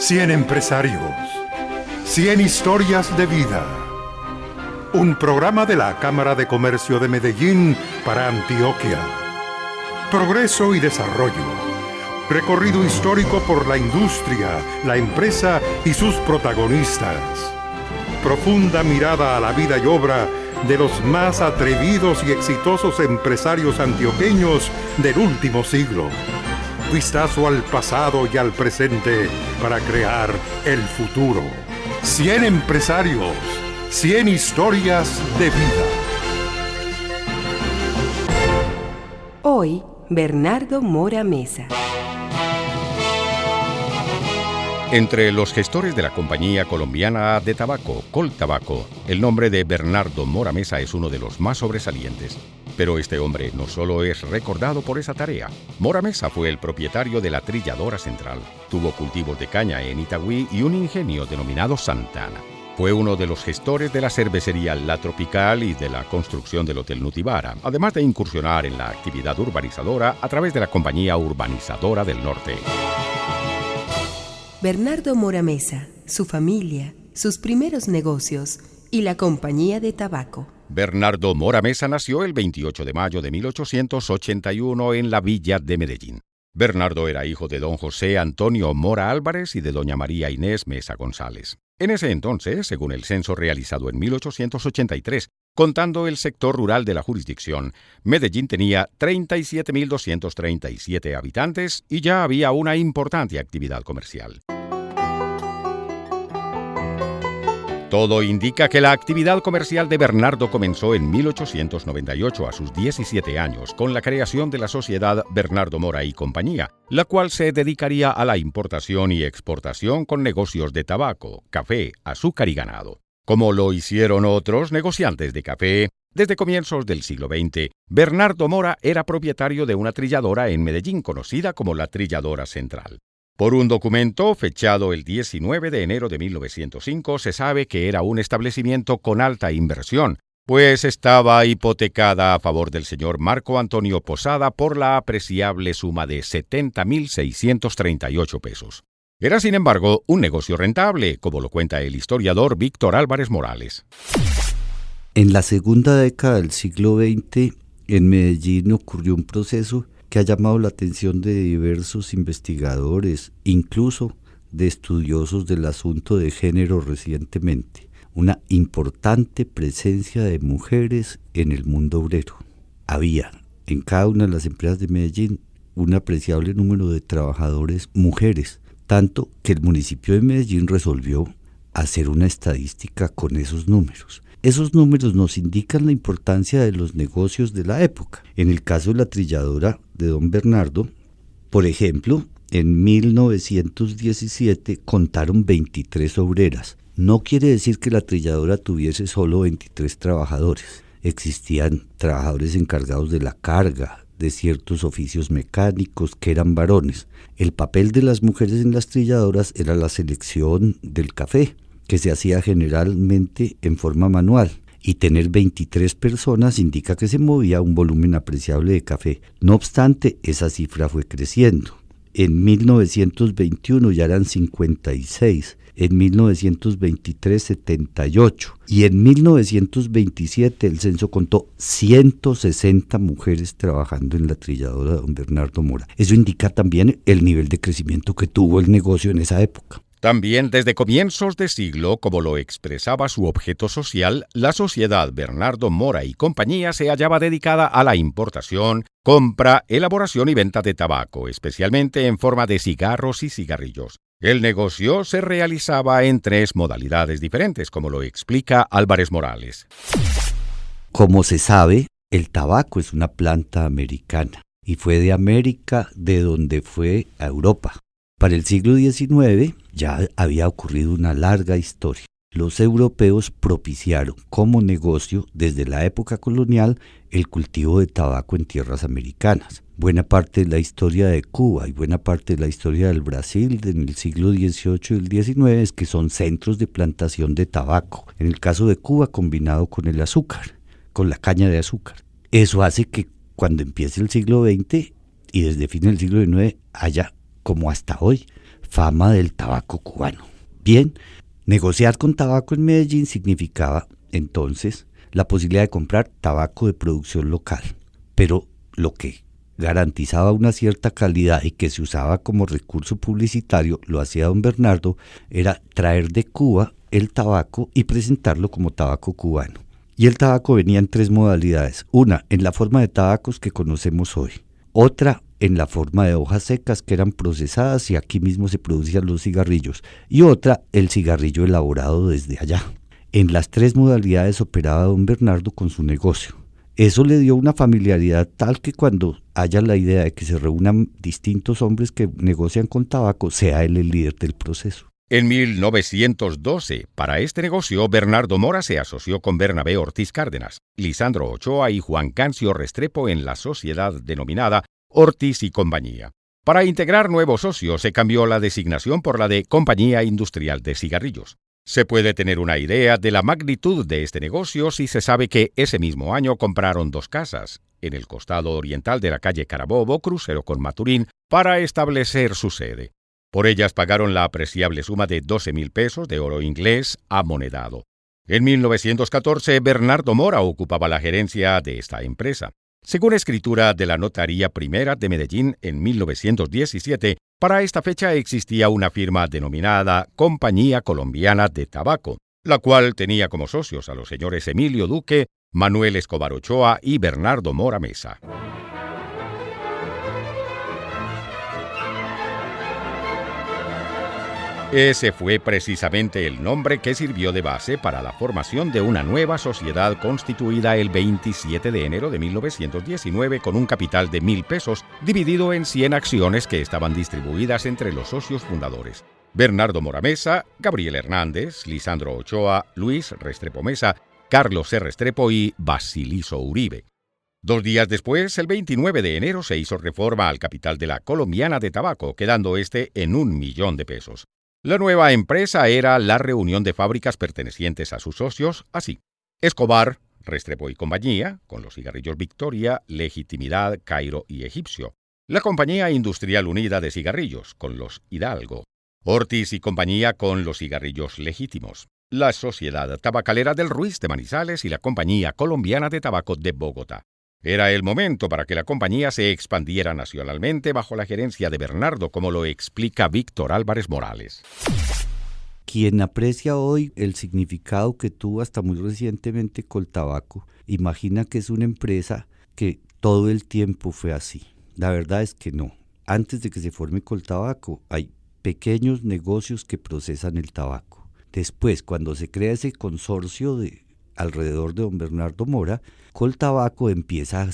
100 empresarios, 100 historias de vida. Un programa de la Cámara de Comercio de Medellín para Antioquia. Progreso y desarrollo. Recorrido histórico por la industria, la empresa y sus protagonistas. Profunda mirada a la vida y obra de los más atrevidos y exitosos empresarios antioqueños del último siglo. Vistazo al pasado y al presente para crear el futuro. 100 empresarios, 100 historias de vida. Hoy, Bernardo Mora Mesa. Entre los gestores de la Compañía Colombiana de Tabaco, Coltabaco, el nombre de Bernardo Mora Mesa es uno de los más sobresalientes. Pero este hombre no solo es recordado por esa tarea. Mora Mesa fue el propietario de la Trilladora Central. Tuvo cultivos de caña en Itagüí y un ingenio denominado Santa Ana. Fue uno de los gestores de la cervecería La Tropical y de la construcción del Hotel Nutibara, además de incursionar en la actividad urbanizadora a través de la Compañía Urbanizadora del Norte. Bernardo Mora Mesa, su familia, sus primeros negocios y la Compañía de Tabaco. Bernardo Mora Mesa nació el 28 de mayo de 1881 en la villa de Medellín. Bernardo era hijo de don José Antonio Mora Álvarez y de doña María Inés Mesa González. En ese entonces, según el censo realizado en 1883, contando el sector rural de la jurisdicción, Medellín tenía 37.237 habitantes y ya había una importante actividad comercial. Todo indica que la actividad comercial de Bernardo comenzó en 1898 a sus 17 años con la creación de la sociedad Bernardo Mora y Compañía, la cual se dedicaría a la importación y exportación con negocios de tabaco, café, azúcar y ganado. Como lo hicieron otros negociantes de café, desde comienzos del siglo XX, Bernardo Mora era propietario de una trilladora en Medellín conocida como la Trilladora Central. Por un documento fechado el 19 de enero de 1905 se sabe que era un establecimiento con alta inversión, pues estaba hipotecada a favor del señor Marco Antonio Posada por la apreciable suma de 70.638 pesos. Era, sin embargo, un negocio rentable, como lo cuenta el historiador Víctor Álvarez Morales. En la segunda década del siglo XX, en Medellín ocurrió un proceso que ha llamado la atención de diversos investigadores, incluso de estudiosos del asunto de género recientemente, una importante presencia de mujeres en el mundo obrero. Había en cada una de las empresas de Medellín un apreciable número de trabajadores mujeres, tanto que el municipio de Medellín resolvió hacer una estadística con esos números. Esos números nos indican la importancia de los negocios de la época. En el caso de la trilladora de don Bernardo, por ejemplo, en 1917 contaron 23 obreras. No quiere decir que la trilladora tuviese solo 23 trabajadores. Existían trabajadores encargados de la carga, de ciertos oficios mecánicos que eran varones. El papel de las mujeres en las trilladoras era la selección del café, que se hacía generalmente en forma manual, y tener 23 personas indica que se movía un volumen apreciable de café. No obstante, esa cifra fue creciendo. En 1921 ya eran 56, en 1923 78, y en 1927 el censo contó 160 mujeres trabajando en la trilladora de don Bernardo Mora. Eso indica también el nivel de crecimiento que tuvo el negocio en esa época. También desde comienzos de siglo, como lo expresaba su objeto social, la sociedad Bernardo Mora y Compañía se hallaba dedicada a la importación, compra, elaboración y venta de tabaco, especialmente en forma de cigarros y cigarrillos. El negocio se realizaba en 3 modalidades diferentes, como lo explica Álvarez Morales. Como se sabe, el tabaco es una planta americana y fue de América de donde fue a Europa. Para el siglo XIX ya había ocurrido una larga historia. Los europeos propiciaron como negocio desde la época colonial el cultivo de tabaco en tierras americanas. Buena parte de la historia de Cuba y buena parte de la historia del Brasil en el siglo XVIII y el XIX es que son centros de plantación de tabaco. En el caso de Cuba combinado con el azúcar, con la caña de azúcar. Eso hace que cuando empiece el siglo XX y desde fin del siglo XIX haya, como hasta hoy, fama del tabaco cubano. Bien, negociar con tabaco en Medellín significaba entonces la posibilidad de comprar tabaco de producción local, pero lo que garantizaba una cierta calidad y que se usaba como recurso publicitario, lo hacía don Bernardo, era traer de Cuba el tabaco y presentarlo como tabaco cubano. Y el tabaco venía en 3 modalidades: una en la forma de tabacos que conocemos hoy, otra en la forma de hojas secas que eran procesadas y aquí mismo se producían los cigarrillos, y otra el cigarrillo elaborado desde allá. En las 3 modalidades operaba don Bernardo con su negocio. Eso le dio una familiaridad tal que cuando haya la idea de que se reúnan distintos hombres que negocian con tabaco, sea él el líder del proceso. En 1912, para este negocio, Bernardo Mora se asoció con Bernabé Ortiz Cárdenas, Lisandro Ochoa y Juan Cancio Restrepo en la sociedad denominada Ortiz y Compañía. Para integrar nuevos socios se cambió la designación por la de Compañía Industrial de Cigarrillos. Se puede tener una idea de la magnitud de este negocio si se sabe que ese mismo año compraron 2 casas, en el costado oriental de la calle Carabobo, crucero con Maturín, para establecer su sede. Por ellas pagaron la apreciable suma de 12,000 pesos de oro inglés amonedado. En 1914, Bernardo Mora ocupaba la gerencia de esta empresa. Según escritura de la Notaría Primera de Medellín en 1917, para esta fecha existía una firma denominada Compañía Colombiana de Tabaco, la cual tenía como socios a los señores Emilio Duque, Manuel Escobar Ochoa y Bernardo Mora Mesa. Ese fue precisamente el nombre que sirvió de base para la formación de una nueva sociedad constituida el 27 de enero de 1919 con un capital de 1,000 pesos dividido en 100 acciones que estaban distribuidas entre los socios fundadores: Bernardo Mora Mesa, Gabriel Hernández, Lisandro Ochoa, Luis Restrepo Mesa, Carlos C. Restrepo y Basiliso Uribe. 2 días después, el 29 de enero, se hizo reforma al capital de la Colombiana de Tabaco, quedando este en 1,000,000 de pesos. La nueva empresa era la reunión de fábricas pertenecientes a sus socios, así: Escobar, Restrepo y Compañía, con los cigarrillos Victoria, Legitimidad, Cairo y Egipcio; la Compañía Industrial Unida de Cigarrillos, con los Hidalgo; Ortiz y Compañía, con los cigarrillos Legítimos; la Sociedad Tabacalera del Ruiz de Manizales y la Compañía Colombiana de Tabaco de Bogotá. Era el momento para que la compañía se expandiera nacionalmente bajo la gerencia de Bernardo, como lo explica Víctor Álvarez Morales. Quien aprecia hoy el significado que tuvo hasta muy recientemente Coltabaco, imagina que es una empresa que todo el tiempo fue así. La verdad es que no. Antes de que se forme Coltabaco, hay pequeños negocios que procesan el tabaco. Después, cuando se crea ese consorcio alrededor de don Bernardo Mora, Coltabaco empieza a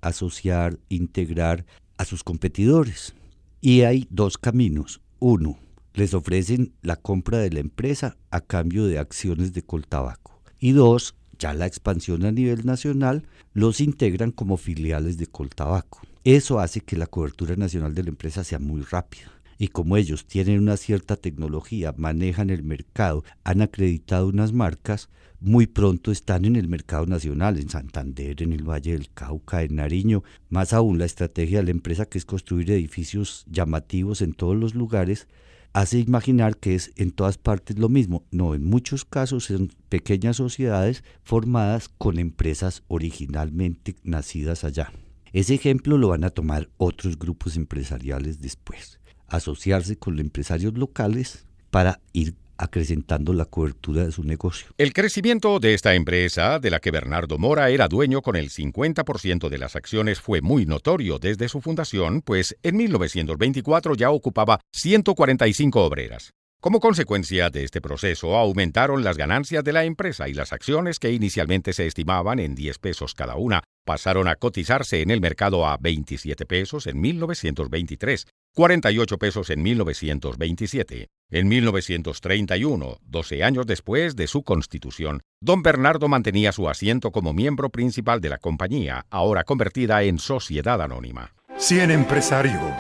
asociar, integrar a sus competidores. Y hay 2 caminos. Uno, les ofrecen la compra de la empresa a cambio de acciones de Coltabaco. Y 2, ya la expansión a nivel nacional, los integran como filiales de Coltabaco. Eso hace que la cobertura nacional de la empresa sea muy rápida. Y como ellos tienen una cierta tecnología, manejan el mercado, han acreditado unas marcas, muy pronto están en el mercado nacional, en Santander, en el Valle del Cauca, en Nariño. Más aún, la estrategia de la empresa, que es construir edificios llamativos en todos los lugares, hace imaginar que es en todas partes lo mismo. No, en muchos casos son pequeñas sociedades formadas con empresas originalmente nacidas allá. Ese ejemplo lo van a tomar otros grupos empresariales después. Asociarse con los empresarios locales para ir acrecentando la cobertura de su negocio. El crecimiento de esta empresa, de la que Bernardo Mora era dueño con el 50% de las acciones, fue muy notorio desde su fundación, pues en 1924 ya ocupaba 145 obreras. Como consecuencia de este proceso, aumentaron las ganancias de la empresa y las acciones, que inicialmente se estimaban en 10 pesos cada una, pasaron a cotizarse en el mercado a 27 pesos en 1923, 48 pesos en 1927. En 1931, 12 años después de su constitución, don Bernardo mantenía su asiento como miembro principal de la compañía, ahora convertida en sociedad anónima. 100 empresarios,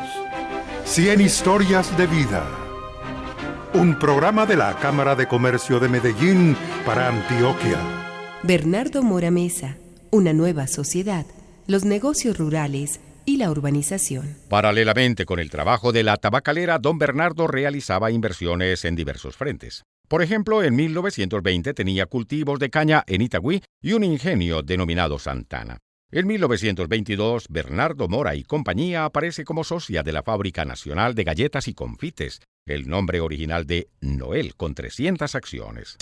100 historias de vida. Un programa de la Cámara de Comercio de Medellín para Antioquia. Bernardo Mora Mesa, una nueva sociedad, los negocios rurales y la urbanización. Paralelamente con el trabajo de la tabacalera, don Bernardo realizaba inversiones en diversos frentes. Por ejemplo, en 1920 tenía cultivos de caña en Itagüí y un ingenio denominado Santana. En 1922, Bernardo Mora y compañía aparece como socia de la Fábrica Nacional de Galletas y Confites, el nombre original de Noel, con 300 acciones.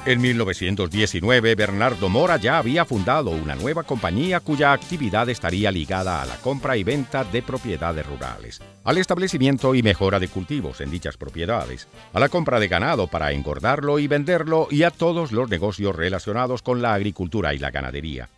En 1919, Bernardo Mora ya había fundado una nueva compañía cuya actividad estaría ligada a la compra y venta de propiedades rurales, al establecimiento y mejora de cultivos en dichas propiedades, a la compra de ganado para engordarlo y venderlo y a todos los negocios relacionados con la agricultura y la ganadería.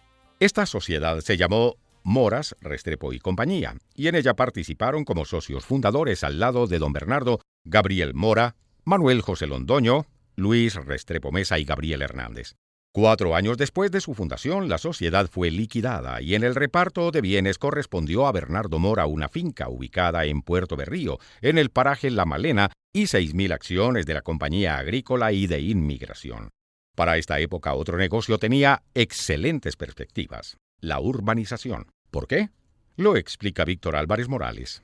Esta sociedad se llamó Moras, Restrepo y Compañía, y en ella participaron como socios fundadores al lado de don Bernardo, Gabriel Mora, Manuel José Londoño, Luis Restrepo Mesa y Gabriel Hernández. 4 años después de su fundación, la sociedad fue liquidada y en el reparto de bienes correspondió a Bernardo Mora una finca ubicada en Puerto Berrío, en el paraje La Malena, y 6.000 acciones de la compañía agrícola y de inmigración. Para esta época, otro negocio tenía excelentes perspectivas: la urbanización. ¿Por qué? Lo explica Víctor Álvarez Morales.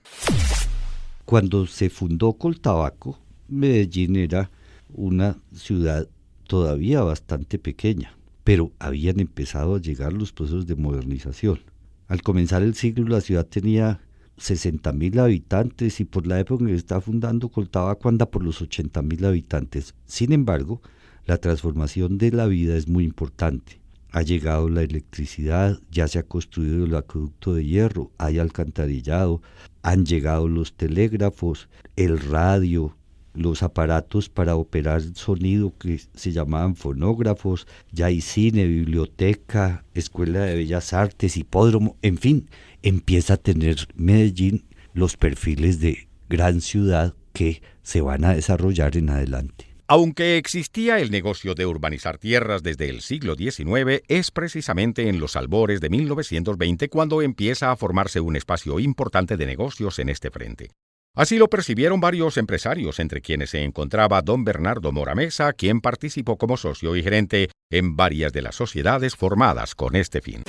Cuando se fundó Coltabaco, Medellín era una ciudad todavía bastante pequeña, pero habían empezado a llegar los procesos de modernización. Al comenzar el siglo, la ciudad tenía 60.000 habitantes y por la época en que está fundando Coltabaco anda por los 80.000 habitantes. Sin embargo, la transformación de la vida es muy importante. Ha llegado la electricidad, ya se ha construido el acueducto de hierro, hay alcantarillado, han llegado los telégrafos, el radio, los aparatos para operar sonido que se llamaban fonógrafos, ya hay cine, biblioteca, escuela de bellas artes, hipódromo, en fin, empieza a tener Medellín los perfiles de gran ciudad que se van a desarrollar en adelante. Aunque existía el negocio de urbanizar tierras desde el siglo XIX, es precisamente en los albores de 1920 cuando empieza a formarse un espacio importante de negocios en este frente. Así lo percibieron varios empresarios, entre quienes se encontraba don Bernardo Mora Mesa, quien participó como socio y gerente en varias de las sociedades formadas con este fin.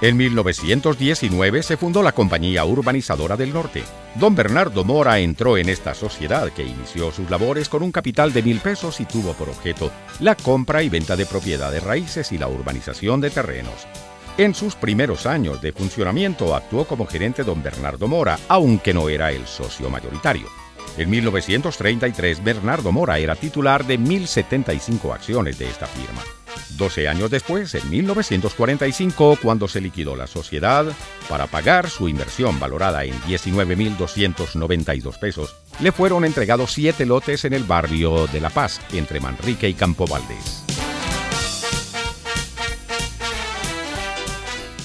En 1919 se fundó la Compañía Urbanizadora del Norte. Don Bernardo Mora entró en esta sociedad, que inició sus labores con un capital de 1.000 pesos y tuvo por objeto la compra y venta de propiedades raíces y la urbanización de terrenos. En sus primeros años de funcionamiento actuó como gerente don Bernardo Mora, aunque no era el socio mayoritario. En 1933, Bernardo Mora era titular de 1.075 acciones de esta firma. 12 años después, en 1945, cuando se liquidó la sociedad, para pagar su inversión valorada en 19.292 pesos, le fueron entregados 7 lotes en el barrio de La Paz, entre Manrique y Campo Valdés.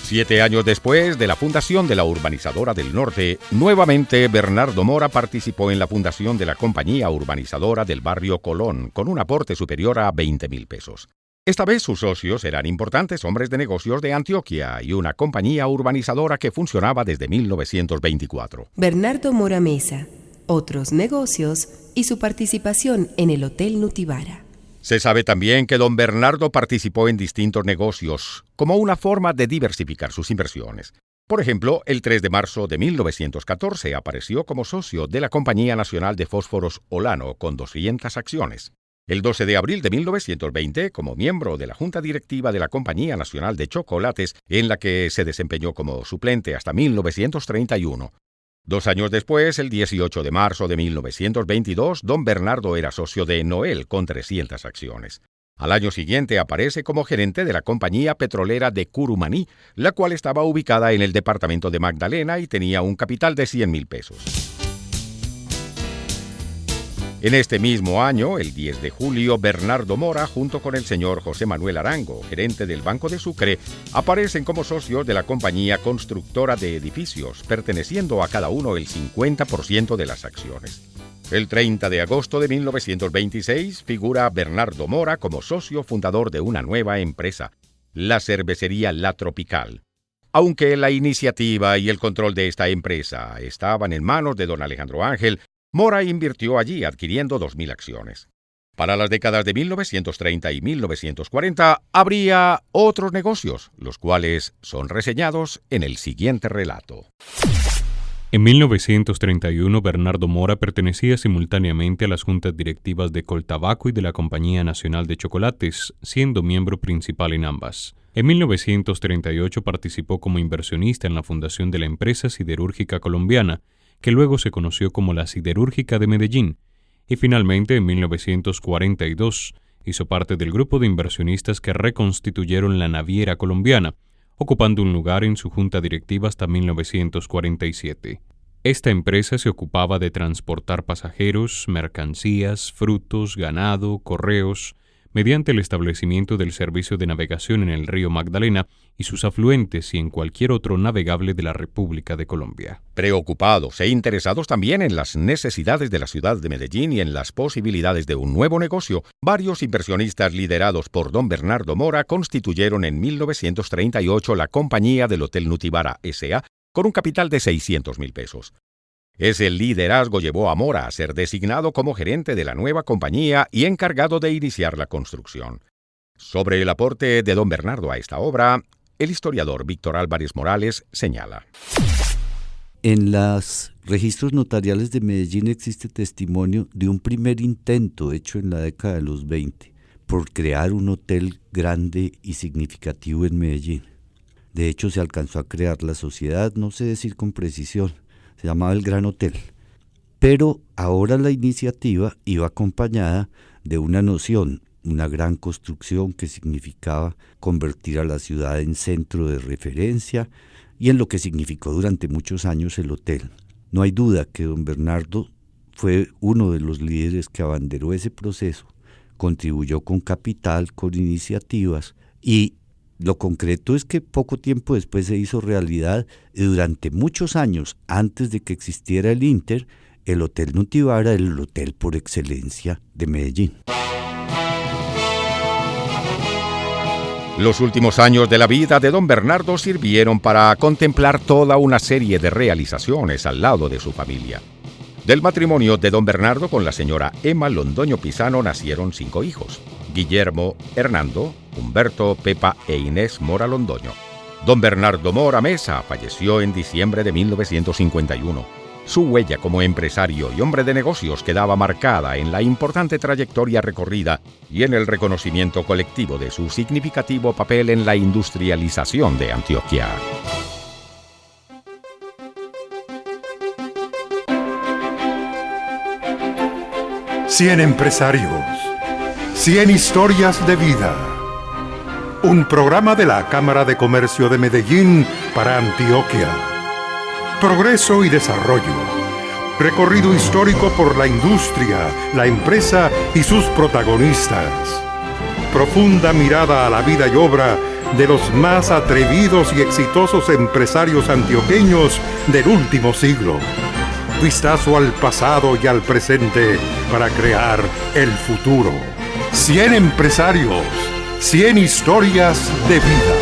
7 años después de la fundación de la Urbanizadora del Norte, nuevamente Bernardo Mora participó en la fundación de la Compañía Urbanizadora del Barrio Colón, con un aporte superior a 20.000 pesos. Esta vez sus socios eran importantes hombres de negocios de Antioquia y una compañía urbanizadora que funcionaba desde 1924. Bernardo Mora Mesa, otros negocios y su participación en el Hotel Nutibara. Se sabe también que don Bernardo participó en distintos negocios como una forma de diversificar sus inversiones. Por ejemplo, el 3 de marzo de 1914 apareció como socio de la Compañía Nacional de Fósforos Olano con 200 acciones. El 12 de abril de 1920, como miembro de la Junta Directiva de la Compañía Nacional de Chocolates, en la que se desempeñó como suplente hasta 1931. 2 años después, el 18 de marzo de 1922, don Bernardo era socio de Noel con 300 acciones. Al año siguiente aparece como gerente de la compañía petrolera de Curumaní, la cual estaba ubicada en el departamento de Magdalena y tenía un capital de 100.000 pesos. En este mismo año, el 10 de julio, Bernardo Mora, junto con el señor José Manuel Arango, gerente del Banco de Sucre, aparecen como socios de la compañía constructora de edificios, perteneciendo a cada uno el 50% de las acciones. El 30 de agosto de 1926 figura Bernardo Mora como socio fundador de una nueva empresa, la cervecería La Tropical. Aunque la iniciativa y el control de esta empresa estaban en manos de don Alejandro Ángel, Mora invirtió allí adquiriendo 2.000 acciones. Para las décadas de 1930 y 1940 habría otros negocios, los cuales son reseñados en el siguiente relato. En 1931, Bernardo Mora pertenecía simultáneamente a las juntas directivas de Coltabaco y de la Compañía Nacional de Chocolates, siendo miembro principal en ambas. En 1938 participó como inversionista en la fundación de la empresa siderúrgica colombiana, que luego se conoció como la Siderúrgica de Medellín, y finalmente en 1942 hizo parte del grupo de inversionistas que reconstituyeron la Naviera Colombiana, ocupando un lugar en su junta directiva hasta 1947. Esta empresa se ocupaba de transportar pasajeros, mercancías, frutos, ganado, correos, mediante el establecimiento del servicio de navegación en el río Magdalena y sus afluentes y en cualquier otro navegable de la República de Colombia. Preocupados e interesados también en las necesidades de la ciudad de Medellín y en las posibilidades de un nuevo negocio, varios inversionistas liderados por don Bernardo Mora constituyeron en 1938 la Compañía del Hotel Nutibara S.A. con un capital de 600.000 pesos. Ese liderazgo llevó a Mora a ser designado como gerente de la nueva compañía y encargado de iniciar la construcción. Sobre el aporte de don Bernardo a esta obra, el historiador Víctor Álvarez Morales señala. En los registros notariales de Medellín existe testimonio de un primer intento hecho en la década de los 20 por crear un hotel grande y significativo en Medellín. De hecho, se alcanzó a crear la sociedad, no sé decir con precisión, se llamaba el Gran Hotel. Pero ahora la iniciativa iba acompañada de una noción, una gran construcción que significaba convertir a la ciudad en centro de referencia y en lo que significó durante muchos años el hotel. No hay duda que don Bernardo fue uno de los líderes que abanderó ese proceso, contribuyó con capital, con iniciativas y lo concreto es que poco tiempo después se hizo realidad y durante muchos años antes de que existiera el Inter, el Hotel Nutibara era el hotel por excelencia de Medellín. Los últimos años de la vida de don Bernardo sirvieron para contemplar toda una serie de realizaciones al lado de su familia. Del matrimonio de don Bernardo con la señora Emma Londoño Pisano nacieron 5 hijos: Guillermo, Hernando, Humberto, Pepa e Inés Mora Londoño. Don Bernardo Mora Mesa falleció en diciembre de 1951. Su huella como empresario y hombre de negocios quedaba marcada en la importante trayectoria recorrida y en el reconocimiento colectivo de su significativo papel en la industrialización de Antioquia. 100 empresarios, 100 historias de vida. Un programa de la Cámara de Comercio de Medellín para Antioquia. Progreso y desarrollo. Recorrido histórico por la industria, la empresa y sus protagonistas. Profunda mirada a la vida y obra de los más atrevidos y exitosos empresarios antioqueños del último siglo. Vistazo al pasado y al presente para crear el futuro. 100 empresarios, 100 historias de vida.